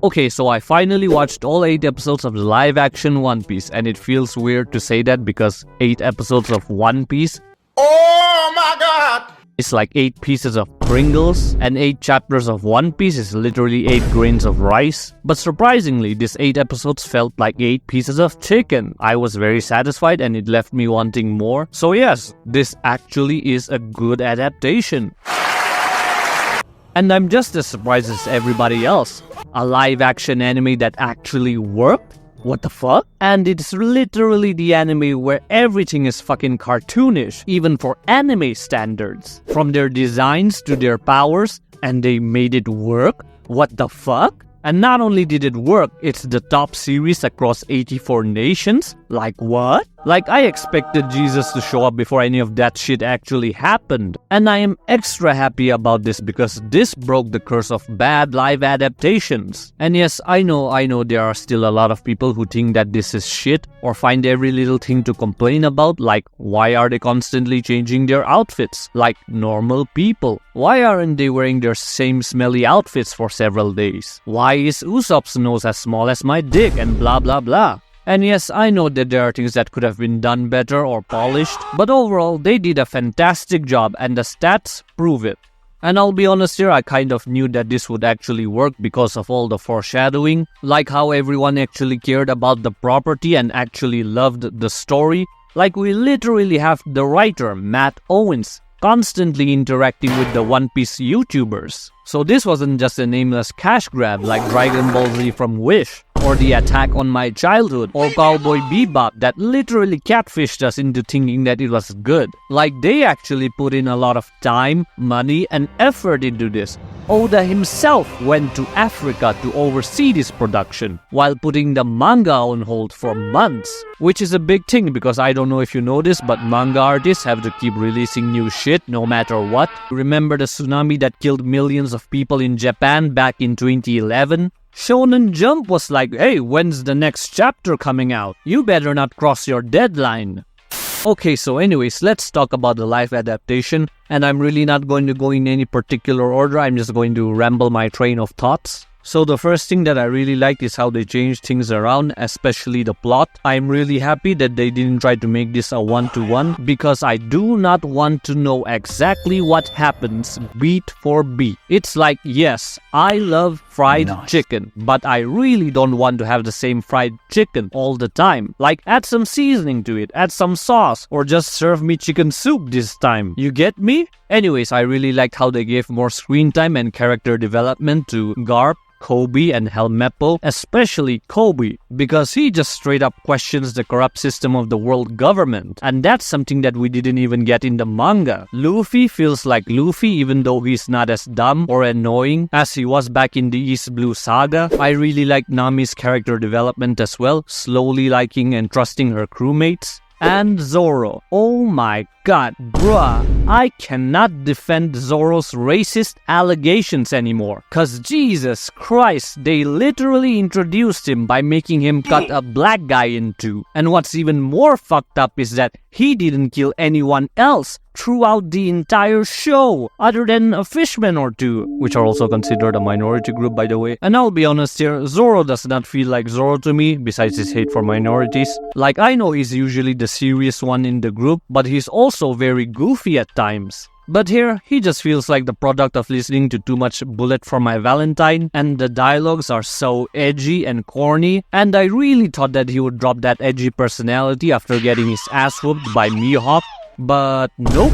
Okay, so I finally watched all 8 episodes of the live-action One Piece, and it feels weird to say that because 8 episodes of One Piece, oh my god, it's like 8 pieces of Pringles, and 8 chapters of One Piece is literally 8 grains of rice. But surprisingly, these 8 episodes felt like 8 pieces of chicken. I was very satisfied and it left me wanting more. So yes, this actually is a good adaptation. And I'm just as surprised as everybody else. A live-action anime that actually worked? What the fuck? And it's literally the anime where everything is fucking cartoonish, even for anime standards. From their designs to their powers, and they made it work? What the fuck? And not only did it work, it's the top series across 84 nations? Like what? Like I expected Jesus to show up before any of that shit actually happened. And I am extra happy about this because this broke the curse of bad live adaptations. And yes, I know there are still a lot of people who think that this is shit or find every little thing to complain about, like why are they constantly changing their outfits like normal people? Why aren't they wearing their same smelly outfits for several days? Why is Usopp's nose as small as my dick and blah blah blah? And yes, I know that there are things that could have been done better or polished, but overall, they did a fantastic job and the stats prove it. And I'll be honest here, I kind of knew that this would actually work because of all the foreshadowing, like how everyone actually cared about the property and actually loved the story. Like we literally have the writer, Matt Owens, constantly interacting with the One Piece YouTubers. So this wasn't just a nameless cash grab like Dragon Ball Z from Wish, or the Attack on My Childhood, or Cowboy Bebop that literally catfished us into thinking that it was good. Like they actually put in a lot of time, money, and effort into this. Oda himself went to Africa to oversee this production, while putting the manga on hold for months. Which is a big thing because I don't know if you know this, but manga artists have to keep releasing new shit no matter what. Remember the tsunami that killed millions of people in Japan back in 2011? Shonen Jump was like, hey, when's the next chapter coming out? You better not cross your deadline. Okay, so anyways, let's talk about the live adaptation. And I'm really not going to go in any particular order, I'm just going to ramble my train of thoughts. So the first thing that I really liked is how they changed things around, especially the plot. I'm really happy that they didn't try to make this a one-to-one because I do not want to know exactly what happens beat for beat. It's like, yes, I love fried chicken, but I really don't want to have the same fried chicken all the time. Like add some seasoning to it, add some sauce, or just serve me chicken soup this time. You get me? Anyways, I really liked how they gave more screen time and character development to Garp, Kobe, and Helmeppo, especially Kobe, because he just straight up questions the corrupt system of the world government, and that's something that we didn't even get in the manga. Luffy feels like Luffy even though he's not as dumb or annoying as he was back in the East Blue Saga. I really like Nami's character development as well, slowly liking and trusting her crewmates. And Zoro. Oh my god, bruh. I cannot defend Zoro's racist allegations anymore. Cause Jesus Christ, they literally introduced him by making him cut a black guy in two. And what's even more fucked up is that he didn't kill anyone else throughout the entire show, other than a fishman or two, which are also considered a minority group by the way. And I'll be honest here, Zoro does not feel like Zoro to me, besides his hate for minorities. Like I know he's usually the serious one in the group, but he's also very goofy at times. But here, he just feels like the product of listening to too much Bullet for My Valentine, and the dialogues are so edgy and corny, and I really thought that he would drop that edgy personality after getting his ass whooped by Mihawk, but nope.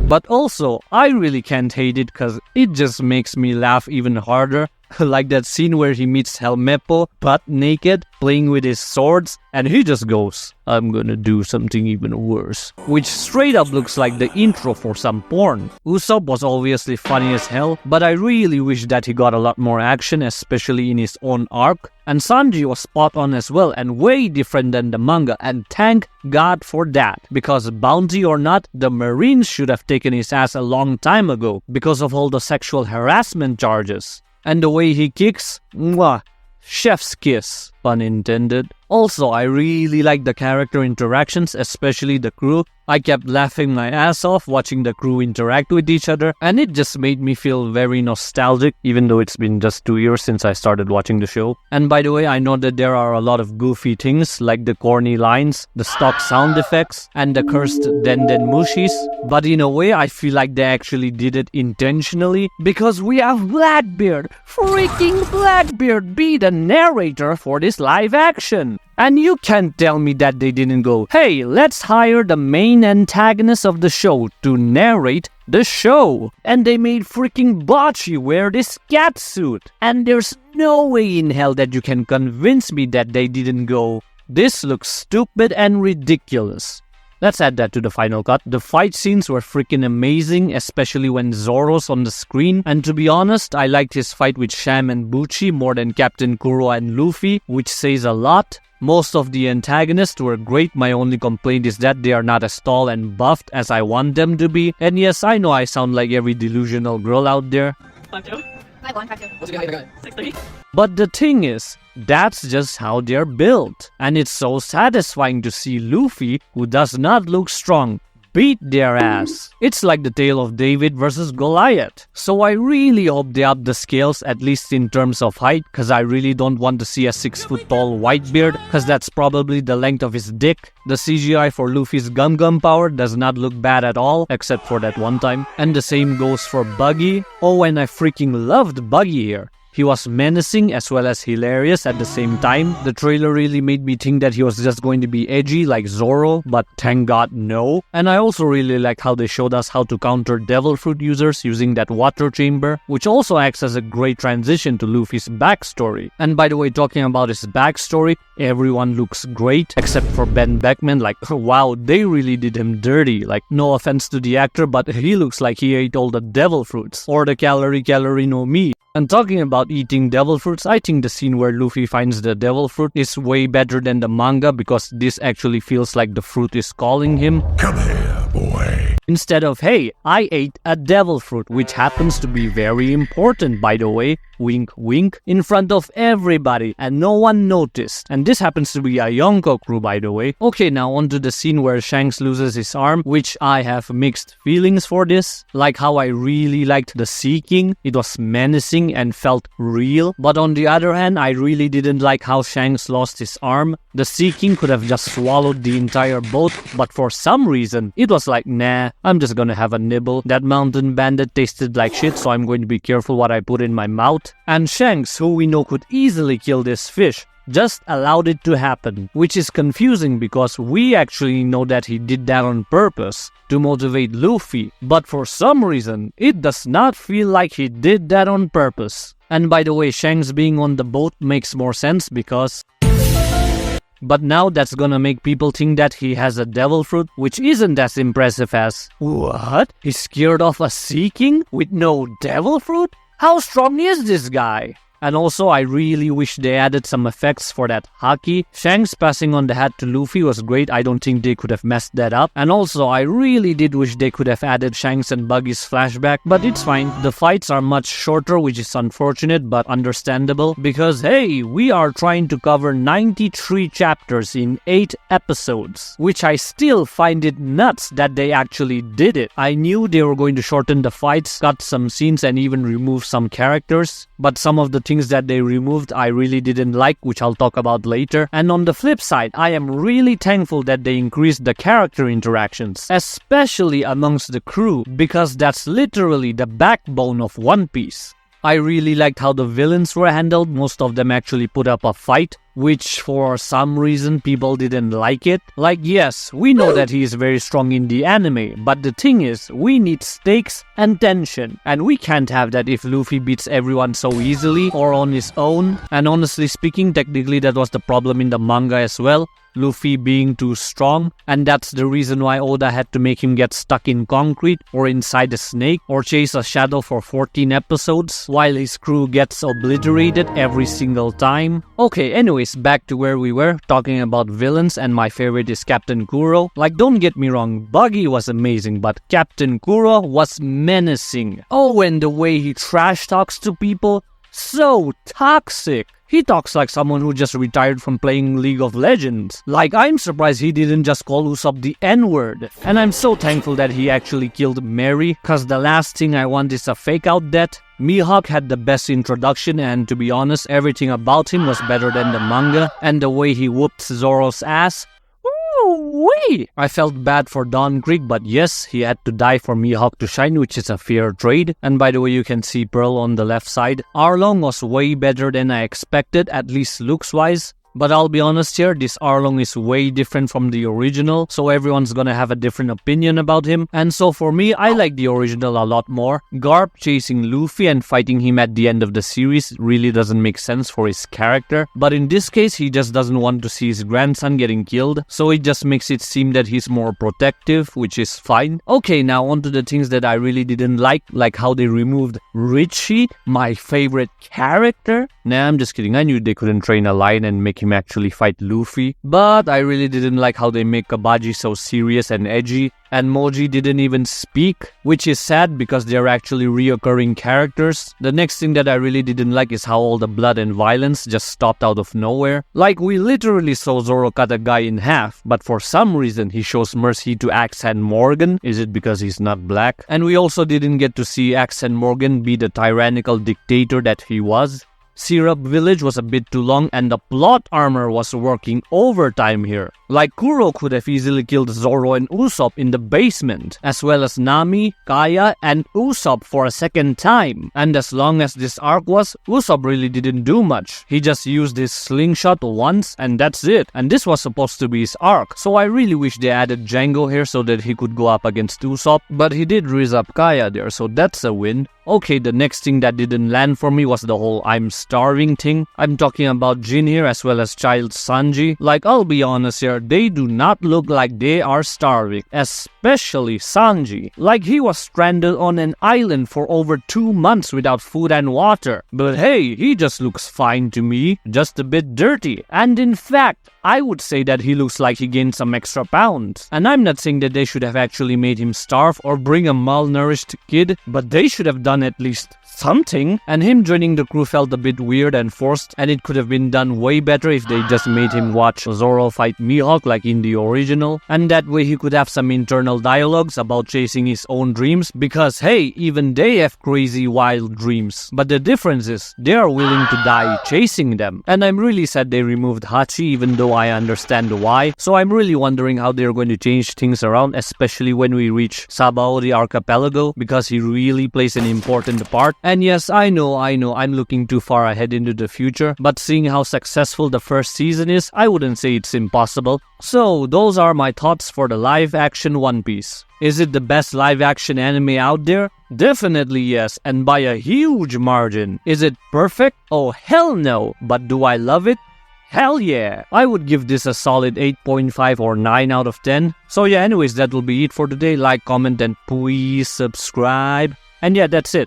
But also, I really can't hate it cause it just makes me laugh even harder. Like that scene where he meets Helmeppo butt naked, playing with his swords, and he just goes, I'm gonna do something even worse. Which straight up looks like the intro for some porn. Usopp was obviously funny as hell, but I really wish that he got a lot more action, especially in his own arc. And Sanji was spot on as well, and way different than the manga, and thank God for that. Because bounty or not, the Marines should have taken his ass a long time ago, because of all the sexual harassment charges. And the way he kicks, mwah, chef's kiss, pun intended. Also, I really like the character interactions, especially the crew. I kept laughing my ass off watching the crew interact with each other, and it just made me feel very nostalgic, even though it's been just 2 years since I started watching the show. And by the way, I know that there are a lot of goofy things like the corny lines, the stock sound effects, and the cursed Den Mushis, but in a way I feel like they actually did it intentionally because we have Blackbeard, freaking Blackbeard, be the narrator for this live action. And you can't tell me that they didn't go, hey, let's hire the main antagonist of the show to narrate the show. And they made freaking Bocce wear this cat suit. And there's no way in hell that you can convince me that they didn't go, this looks stupid and ridiculous. Let's add that to the final cut. The fight scenes were freaking amazing, especially when Zoro's on the screen. And to be honest, I liked his fight with Sham and Bucci more than Captain Kuro and Luffy, which says a lot. Most of the antagonists were great. My only complaint is that they are not as tall and buffed as I want them to be. And yes, I know I sound like every delusional girl out there. 5'2". 5'1", 5'2". 6'3". But the thing is, that's just how they're built. And it's so satisfying to see Luffy, who does not look strong, beat their ass. It's like the tale of David versus Goliath. So I really hope they up the scales, at least in terms of height, cause I really don't want to see a 6 foot tall Whitebeard, cause that's probably the length of his dick. The CGI for Luffy's gum power does not look bad at all, except for that one time. And the same goes for Buggy. Oh, and I freaking loved Buggy here. He was menacing as well as hilarious at the same time. The trailer really made me think that he was just going to be edgy like Zoro, but thank God no. And I also really liked how they showed us how to counter Devil Fruit users using that water chamber, which also acts as a great transition to Luffy's backstory. And by the way, talking about his backstory, everyone looks great except for Ben Beckman. Like, wow, they really did him dirty. Like, no offense to the actor, but he looks like he ate all the devil fruits or the calorie no me. And talking about eating devil fruits, I think the scene where Luffy finds the devil fruit is way better than the manga because this actually feels like the fruit is calling him. Come here, boy. Instead of, hey, I ate a devil fruit, which happens to be very important, by the way, wink wink, in front of everybody, and no one noticed. And this happens to be a Yonko crew, by the way. Okay, now on to the scene where Shanks loses his arm, which I have mixed feelings for this. Like how I really liked the Seeking, it was menacing and felt real. But on the other hand, I really didn't like how Shanks lost his arm. The Seeking could have just swallowed the entire boat, but for some reason, it was like, nah, I'm just gonna have a nibble. That mountain bandit tasted like shit, so I'm going to be careful what I put in my mouth. And Shanks, who we know could easily kill this fish, just allowed it to happen, which is confusing because we actually know that he did that on purpose to motivate Luffy, but for some reason, it does not feel like he did that on purpose. And by the way, Shanks being on the boat makes more sense because... But now that's gonna make people think that he has a devil fruit, which isn't as impressive as... What? He's scared of a Seeking with no devil fruit? How strong is this guy? And also, I really wish they added some effects for that haki. Shanks passing on the hat to Luffy was great. I don't think they could have messed that up. And also, I really did wish they could have added Shanks and Buggy's flashback. But it's fine. The fights are much shorter, which is unfortunate but understandable. Because, hey, we are trying to cover 93 chapters in 8 episodes. Which I still find it nuts that they actually did it. I knew they were going to shorten the fights, cut some scenes, and even remove some characters. But some of the things that they removed I really didn't like, which I'll talk about later. And on the flip side, I am really thankful that they increased the character interactions, especially amongst the crew, because that's literally the backbone of One Piece. I really liked how the villains were handled. Most of them actually put up a fight, which for some reason people didn't like it. Like, yes, we know that he is very strong in the anime, but the thing is, we need stakes and tension, and we can't have that if Luffy beats everyone so easily or on his own. And honestly speaking, technically that was the problem in the manga as well. Luffy being too strong, and that's the reason why Oda had to make him get stuck in concrete or inside a snake or chase a shadow for 14 episodes while his crew gets obliterated every single time. Okay, anyways, back to where we were, talking about villains, and my favorite is Captain Kuro. Like, don't get me wrong, Buggy was amazing, but Captain Kuro was menacing. Oh, and the way he trash talks to people, so toxic. He talks like someone who just retired from playing League of Legends. Like, I'm surprised he didn't just call Usopp the N-word. And I'm so thankful that he actually killed Mary, cause the last thing I want is a fake out death. Mihawk had the best introduction, and to be honest, everything about him was better than the manga, and the way he whooped Zoro's ass. Wee! I felt bad for Dawn Creek, but yes, he had to die for Mihawk to shine, which is a fair trade. And by the way, you can see Pearl on the left side. Arlong was way better than I expected, at least looks-wise. But I'll be honest here, this Arlong is way different from the original, so everyone's gonna have a different opinion about him. And so for me, I like the original a lot more. Garp chasing Luffy and fighting him at the end of the series really doesn't make sense for his character. But in this case, he just doesn't want to see his grandson getting killed, so it just makes it seem that he's more protective, which is fine. Okay, now on to the things that I really didn't like how they removed Richie, my favorite character. Nah, I'm just kidding. I knew they couldn't train a lion and make him actually fight Luffy. But I really didn't like how they make Kabaji so serious and edgy. And Moji didn't even speak, which is sad because they're actually reoccurring characters. The next thing that I really didn't like is how all the blood and violence just stopped out of nowhere. Like, we literally saw Zoro cut a guy in half, but for some reason he shows mercy to Axe and Morgan. Is it because he's not black? And we also didn't get to see Axe and Morgan be the tyrannical dictator that he was. Syrup Village was a bit too long, and the plot armor was working overtime here. Like, Kuro could have easily killed Zoro and Usopp in the basement, as well as Nami, Kaya, and Usopp for a second time. And as long as this arc was, Usopp really didn't do much. He just used his slingshot once, and that's it. And this was supposed to be his arc, so I really wish they added Django here so that he could go up against Usopp. But he did raise up Kaya there, so that's a win. Okay, the next thing that didn't land for me was the whole I'm starving thing. I'm talking about Jin here as well as child Sanji. Like, I'll be honest here, they do not look like they are starving. Especially Sanji. Like, he was stranded on an island for over 2 months without food and water. But hey, he just looks fine to me. Just a bit dirty. And in fact, I would say that he looks like he gained some extra pounds. And I'm not saying that they should have actually made him starve or bring a malnourished kid, but they should have done at least something. And him joining the crew felt a bit weird and forced, and it could have been done way better if they just made him watch Zoro fight Mihawk like in the original. And that way he could have some internal dialogues about chasing his own dreams, because hey, even they have crazy wild dreams. But the difference is, they are willing to die chasing them. And I'm really sad they removed Hachi, even though I understand why. So I'm really wondering how they're going to change things around, especially when we reach Sabaody Archipelago, because he really plays an important part. And yes, I know, I'm looking too far ahead into the future, but seeing how successful the first season is, I wouldn't say it's impossible. So, those are my thoughts for the live-action One Piece. Is it the best live-action anime out there? Definitely yes, and by a huge margin. Is it perfect? Oh hell no, but do I love it? Hell yeah! I would give this a solid 8.5 or 9 out of 10. So yeah, anyways, that will be it for today. Like, comment, and please subscribe. And yeah, that's it.